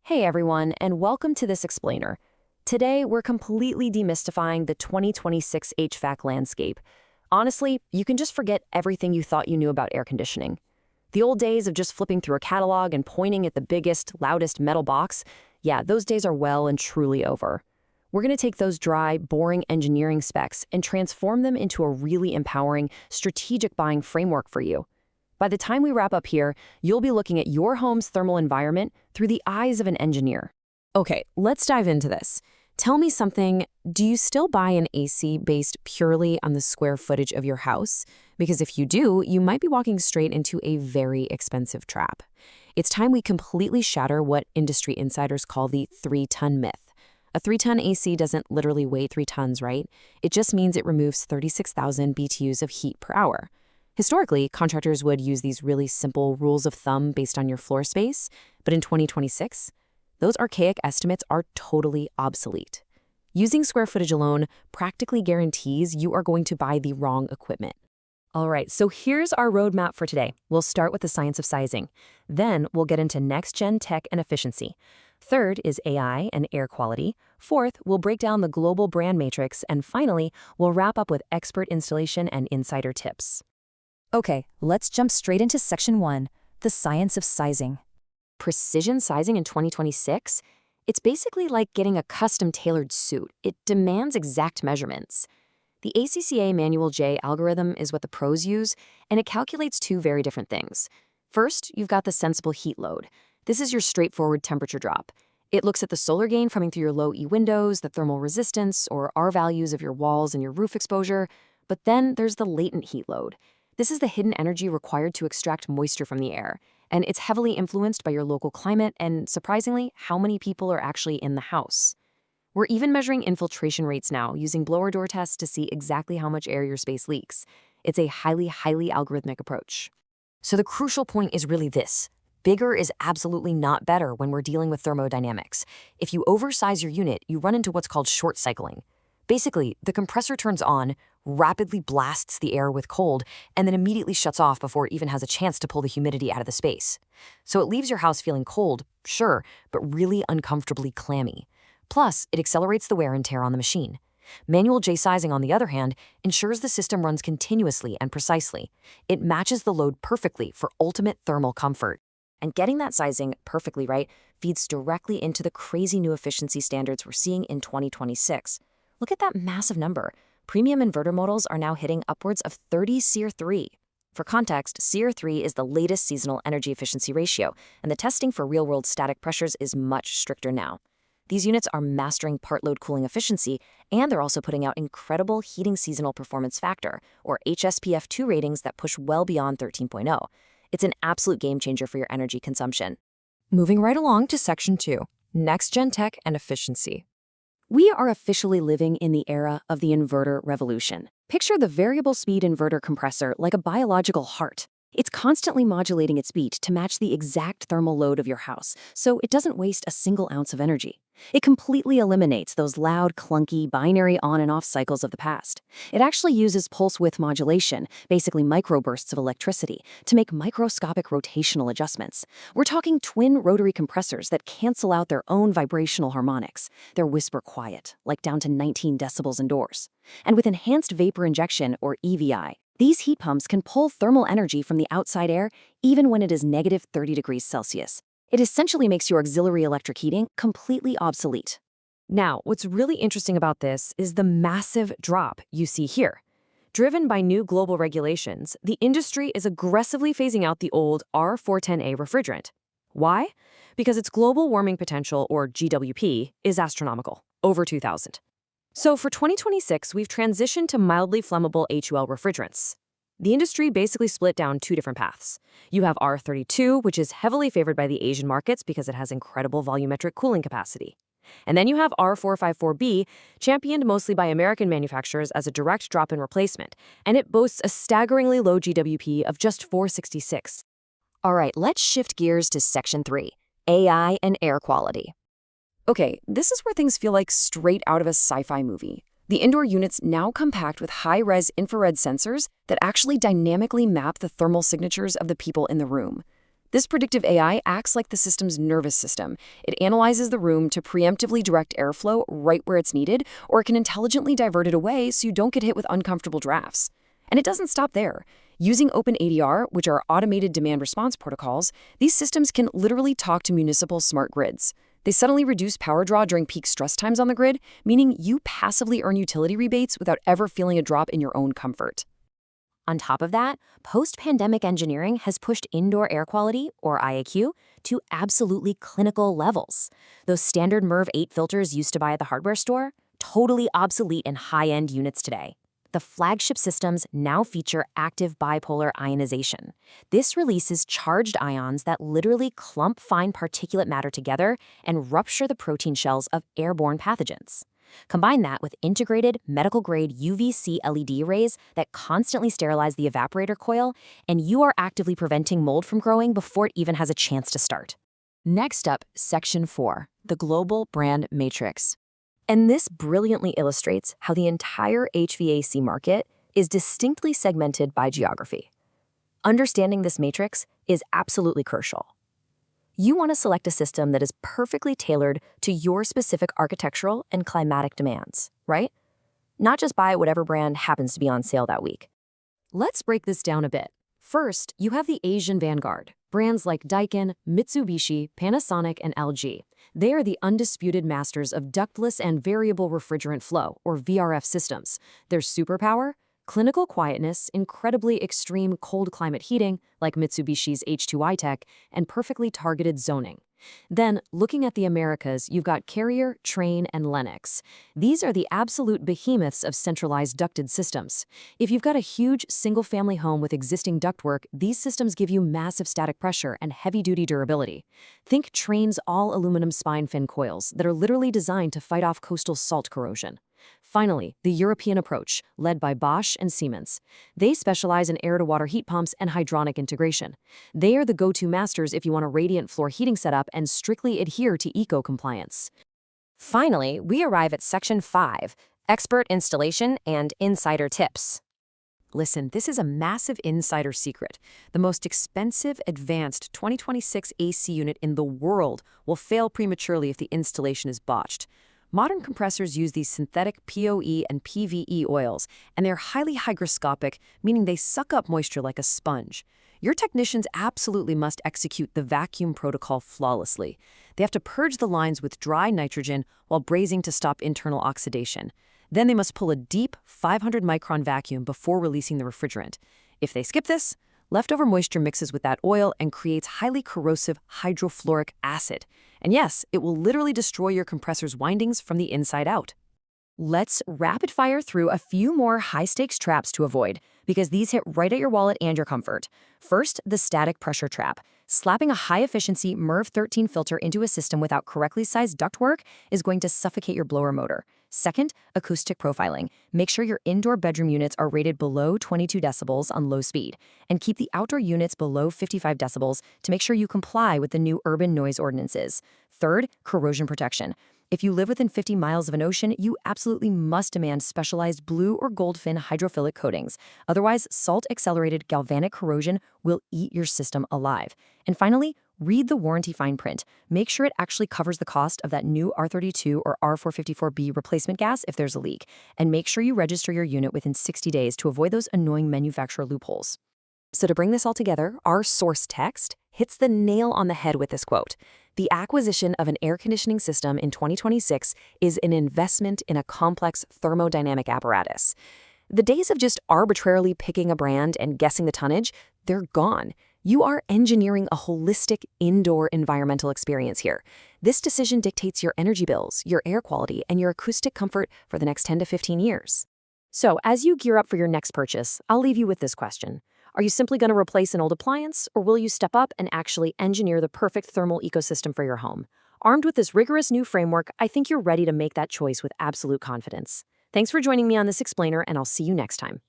Hey everyone, and welcome to this explainer. Today, we're completely demystifying the 2026 HVAC landscape. Honestly, you can just forget everything you thought you knew about air conditioning. The old days of just flipping through a catalog and pointing at the biggest, loudest metal box, yeah, those days are well and truly over. We're going to take those dry, boring engineering specs and transform them into a really empowering, strategic buying framework for you. By the time we wrap up here, you'll be looking at your home's thermal environment through the eyes of an engineer. Okay, let's dive into this. Tell me something, do you still buy an AC based purely on the square footage of your house? Because if you do, you might be walking straight into a very expensive trap. It's time we completely shatter what industry insiders call the 3-ton myth. A 3-ton AC doesn't literally weigh 3 tons, right? It just means it removes 36,000 BTUs of heat per hour. Historically, contractors would use these really simple rules of thumb based on your floor space, but in 2026, those archaic estimates are totally obsolete. Using square footage alone practically guarantees you are going to buy the wrong equipment. All right, so here's our roadmap for today. We'll start with the science of sizing. Then we'll get into next-gen tech and efficiency. Third is AI and air quality. Fourth, we'll break down the global brand matrix. And finally, we'll wrap up with expert installation and insider tips. Okay, let's jump straight into Section 1, the science of sizing. Precision sizing in 2026? It's basically like getting a custom-tailored suit. It demands exact measurements. The ACCA Manual J algorithm is what the pros use, and it calculates two very different things. First, you've got the sensible heat load. This is your straightforward temperature drop. It looks at the solar gain coming through your low E windows, the thermal resistance, or R values of your walls and your roof exposure. But then there's the latent heat load. This is the hidden energy required to extract moisture from the air, and it's heavily influenced by your local climate and, surprisingly, how many people are actually in the house. We're even measuring infiltration rates now using blower door tests to see exactly how much air your space leaks. It's a highly algorithmic approach. So the crucial point is really this. Bigger is absolutely not better when we're dealing with thermodynamics. If you oversize your unit, you run into what's called short cycling. Basically, the compressor turns on, rapidly blasts the air with cold, and then immediately shuts off before it even has a chance to pull the humidity out of the space. So it leaves your house feeling cold, sure, but really uncomfortably clammy. Plus, it accelerates the wear and tear on the machine. Manual J sizing, on the other hand, ensures the system runs continuously and precisely. It matches the load perfectly for ultimate thermal comfort. And getting that sizing perfectly right feeds directly into the crazy new efficiency standards we're seeing in 2026. Look at that massive number. Premium inverter models are now hitting upwards of 30 SEER 3. For context, SEER 3 is the latest seasonal energy efficiency ratio, and the testing for real-world static pressures is much stricter now. These units are mastering part-load cooling efficiency, and they're also putting out incredible heating seasonal performance factor, or HSPF2 ratings that push well beyond 13.0. It's an absolute game-changer for your energy consumption. Moving right along to Section 2, next-gen tech and efficiency. We are officially living in the era of the inverter revolution. Picture the variable speed inverter compressor like a biological heart. It's constantly modulating its beat to match the exact thermal load of your house, so it doesn't waste a single ounce of energy. It completely eliminates those loud, clunky, binary on and off cycles of the past. It actually uses pulse width modulation, basically microbursts of electricity, to make microscopic rotational adjustments. We're talking twin rotary compressors that cancel out their own vibrational harmonics. They're whisper quiet, like down to 19 decibels indoors. And with enhanced vapor injection, or EVI, these heat pumps can pull thermal energy from the outside air even when it is negative 30 degrees Celsius. It essentially makes your auxiliary electric heating completely obsolete. Now, what's really interesting about this is the massive drop you see here. Driven by new global regulations, the industry is aggressively phasing out the old R-410A refrigerant. Why? Because its global warming potential, or GWP, is astronomical, over 2,000. So for 2026, we've transitioned to mildly flammable HUL refrigerants. The industry basically split down two different paths. You have R-32, which is heavily favored by the Asian markets because it has incredible volumetric cooling capacity. And then you have R-454B, championed mostly by American manufacturers as a direct drop-in replacement, and it boasts a staggeringly low GWP of just 466. All right, let's shift gears to Section 3, AI and air quality. Okay, this is where things feel like straight out of a sci-fi movie. The indoor units now come packed with high-res infrared sensors that actually dynamically map the thermal signatures of the people in the room. This predictive AI acts like the system's nervous system. It analyzes the room to preemptively direct airflow right where it's needed, or it can intelligently divert it away so you don't get hit with uncomfortable drafts. And it doesn't stop there. Using OpenADR, which are automated demand response protocols, these systems can literally talk to municipal smart grids. They suddenly reduce power draw during peak stress times on the grid, meaning you passively earn utility rebates without ever feeling a drop in your own comfort. On top of that, post-pandemic engineering has pushed indoor air quality, or IAQ, to absolutely clinical levels. Those standard MERV 8 filters used to buy at the hardware store, totally obsolete in high-end units today. The flagship systems now feature active bipolar ionization. This releases charged ions that literally clump fine particulate matter together and rupture the protein shells of airborne pathogens. Combine that with integrated medical-grade UVC LED arrays that constantly sterilize the evaporator coil, and you are actively preventing mold from growing before it even has a chance to start. Next up, Section 4, the Global Brand Matrix. And this brilliantly illustrates how the entire HVAC market is distinctly segmented by geography. Understanding this matrix is absolutely crucial. You want to select a system that is perfectly tailored to your specific architectural and climatic demands, right? Not just buy whatever brand happens to be on sale that week. Let's break this down a bit. First, you have the Asian vanguard, brands like Daikin, Mitsubishi, Panasonic, and LG. They are the undisputed masters of ductless and variable refrigerant flow, or VRF systems. Their superpower? Clinical quietness, incredibly extreme cold climate heating, like Mitsubishi's H2i tech, and perfectly targeted zoning. Then, looking at the Americas, you've got Carrier, Trane, and Lennox. These are the absolute behemoths of centralized ducted systems. If you've got a huge single-family home with existing ductwork, these systems give you massive static pressure and heavy-duty durability. Think Trane's all-aluminum spine fin coils that are literally designed to fight off coastal salt corrosion. Finally, the European approach, led by Bosch and Siemens. They specialize in air-to-water heat pumps and hydronic integration. They are the go-to masters if you want a radiant floor heating setup and strictly adhere to eco-compliance. Finally, we arrive at Section 5, expert installation and insider tips. Listen, this is a massive insider secret. The most expensive, advanced 2026 AC unit in the world will fail prematurely if the installation is botched. Modern compressors use these synthetic POE and PVE oils, and they're highly hygroscopic, meaning they suck up moisture like a sponge. Your technicians absolutely must execute the vacuum protocol flawlessly. They have to purge the lines with dry nitrogen while brazing to stop internal oxidation. Then they must pull a deep 500-micron vacuum before releasing the refrigerant. If they skip this, leftover moisture mixes with that oil and creates highly corrosive hydrofluoric acid. And yes, it will literally destroy your compressor's windings from the inside out. Let's rapid fire through a few more high-stakes traps to avoid, because these hit right at your wallet and your comfort. First, the static pressure trap. Slapping a high-efficiency MERV 13 filter into a system without correctly sized ductwork is going to suffocate your blower motor. Second, acoustic profiling. Make sure your indoor bedroom units are rated below 22 decibels on low speed, and keep the outdoor units below 55 decibels to make sure you comply with the new urban noise ordinances. Third, corrosion protection. If you live within 50 miles of an ocean, you absolutely must demand specialized blue or goldfin hydrophilic coatings. Otherwise, salt-accelerated galvanic corrosion will eat your system alive. And finally, read the warranty fine print. Make sure it actually covers the cost of that new R-32 or R-454B replacement gas if there's a leak. And make sure you register your unit within 60 days to avoid those annoying manufacturer loopholes. So to bring this all together, our source text hits the nail on the head with this quote. The acquisition of an air conditioning system in 2026 is an investment in a complex thermodynamic apparatus. The days of just arbitrarily picking a brand and guessing the tonnage, they're gone. You are engineering a holistic indoor environmental experience here. This decision dictates your energy bills, your air quality, and your acoustic comfort for the next 10 to 15 years. So as you gear up for your next purchase, I'll leave you with this question. Are you simply going to replace an old appliance, or will you step up and actually engineer the perfect thermal ecosystem for your home? Armed with this rigorous new framework, I think you're ready to make that choice with absolute confidence. Thanks for joining me on this explainer, and I'll see you next time.